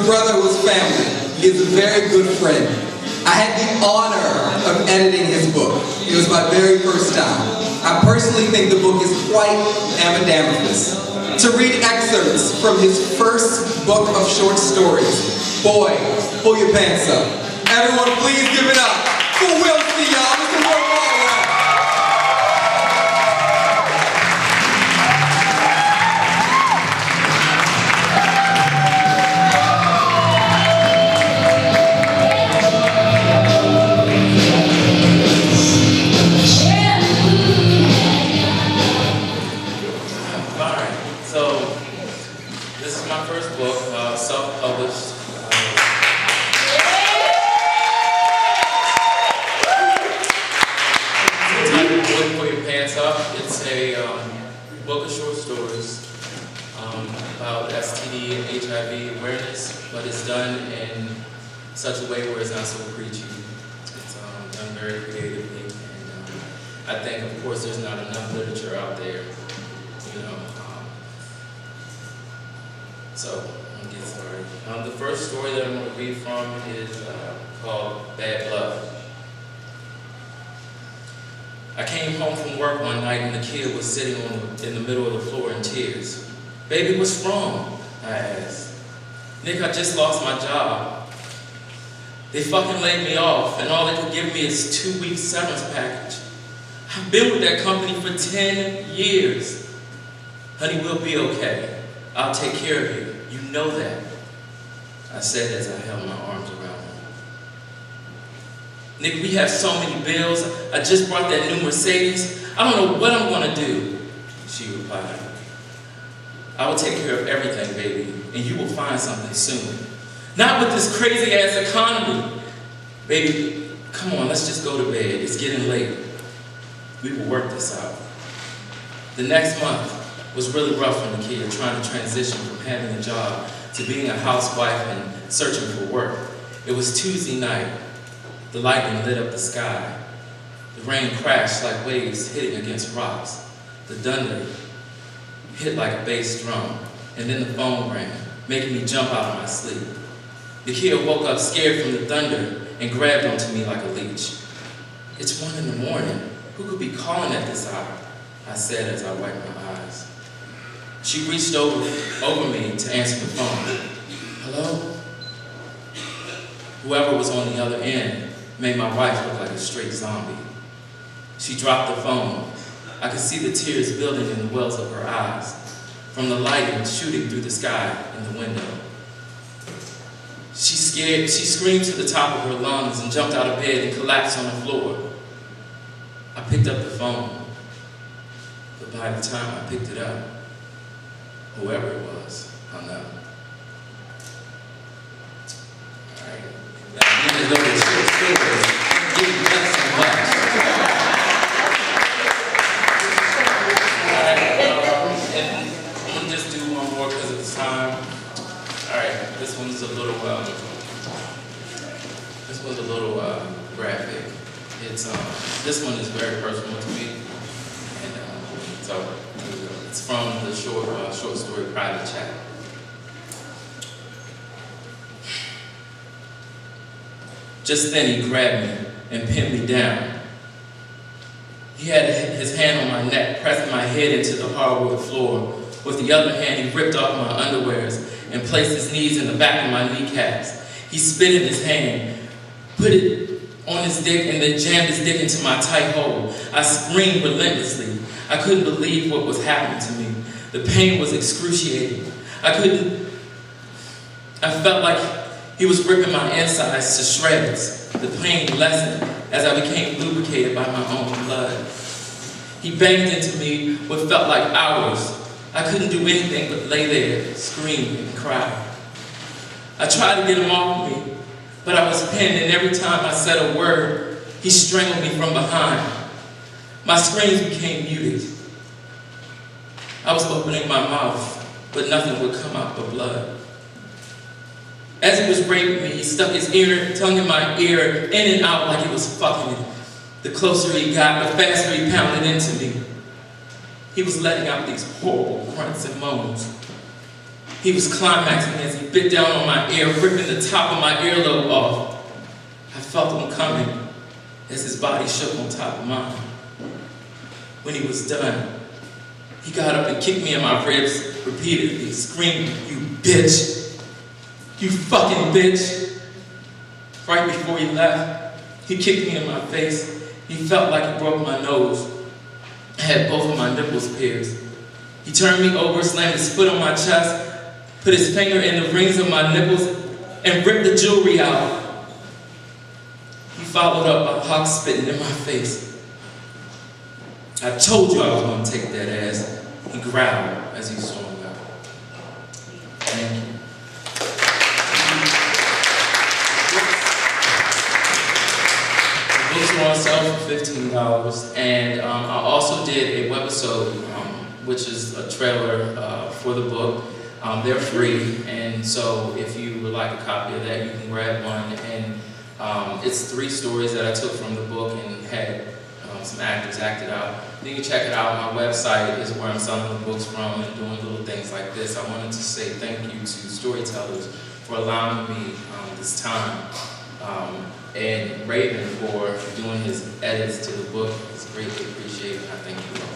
a brother who was family. He is a very good friend. I had the honor of editing his book. It was my very first time. I personally think the book is quite ambidambious. To read excerpts from his first book of short stories, boy, pull your pants up. Everyone, please give it up for Will C. Y'all. Mr. Will Caldwell. Self-published. Pull Your Pants Up. It's a book of short stories about STD and HIV awareness, but it's done in such a way where it's not so preachy. It's done very creatively, and I think, of course, there's not enough literature out there, you know. So. Get started. The first story that I'm going to read from is called Bad Blood. I came home from work one night and the kid was sitting in the middle of the floor in tears. "Baby, what's wrong?" I asked. "Nick, I just lost my job. They fucking laid me off and all they could give me is 2 weeks severance package. I've been with that company for 10 years. Honey, we'll be okay. I'll take care of you. You know that," I said as I held my arms around her. "Nick, we have so many bills. I just brought that new Mercedes. I don't know what I'm going to do," she replied. "I will take care of everything, baby, and you will find something soon. Not with this crazy-ass economy. Baby, come on, let's just go to bed. It's getting late. We will work this out." The next month was really rough on the kid, trying to transition from having a job to being a housewife and searching for work. It was Tuesday night. The lightning lit up the sky. The rain crashed like waves hitting against rocks. The thunder hit like a bass drum, and then the phone rang, making me jump out of my sleep. The kid woke up scared from the thunder and grabbed onto me like a leech. "It's 1 in the morning. Who could be calling at this hour?" I said as I wiped my eyes. She reached over me to answer the phone. "Hello?" Whoever was on the other end made my wife look like a straight zombie. She dropped the phone. I could see the tears building in the wells of her eyes, from the lighting shooting through the sky in the window. She screamed to the top of her lungs and jumped out of bed and collapsed on the floor. I picked up the phone, but by the time I picked it up, whoever it was hung up. All right. Now, even though the short stories didn't cut so much. All right. And I'm gonna just do one more because of the time. All right. This one's a little graphic. This one is very personal to me, and so. It's from the short story Private Chat. Just then he grabbed me and pinned me down. He had his hand on my neck, pressing my head into the hardwood floor. With the other hand, he ripped off my underwears and placed his knees in the back of my kneecaps. He spit in his hand, put it on his dick, and then jammed his dick into my tight hole. I screamed relentlessly. I couldn't believe what was happening to me. The pain was excruciating. I felt like he was ripping my insides to shreds. The pain lessened as I became lubricated by my own blood. He banged into me what felt like hours. I couldn't do anything but lay there, scream, and cry. I tried to get him off me, but I was pinned, and every time I said a word, he strangled me from behind. My screams became muted. I was opening my mouth, but nothing would come out but blood. As he was raping me, he stuck his tongue in my ear, in and out like he was fucking me. The closer he got, the faster he pounded into me. He was letting out these horrible grunts and moans. He was climaxing as he bit down on my ear, ripping the top of my earlobe off. I felt him coming as his body shook on top of mine. When he was done, he got up and kicked me in my ribs repeatedly, screaming, "You bitch! You fucking bitch!" Right before he left, he kicked me in my face. He felt like he broke my nose. I had both of my nipples pierced. He turned me over, slammed his foot on my chest, put his finger in the rings of my nipples, and ripped the jewelry out. He followed up by hawk spitting in my face. "I told you I was going to take that ass," he growled as he stormed out. Thank you. The books were on sale for $15, and I also did a webisode, which is a trailer for the book. They're free, and so if you would like a copy of that, you can grab one. And it's 3 stories that I took from the book and had some actors act it out. You can check it out. My website is where I'm selling the books from and doing little things like this. I wanted to say thank you to Storytellers for allowing me this time, and Raven for doing his edits to the book. It's greatly appreciated. I thank you all.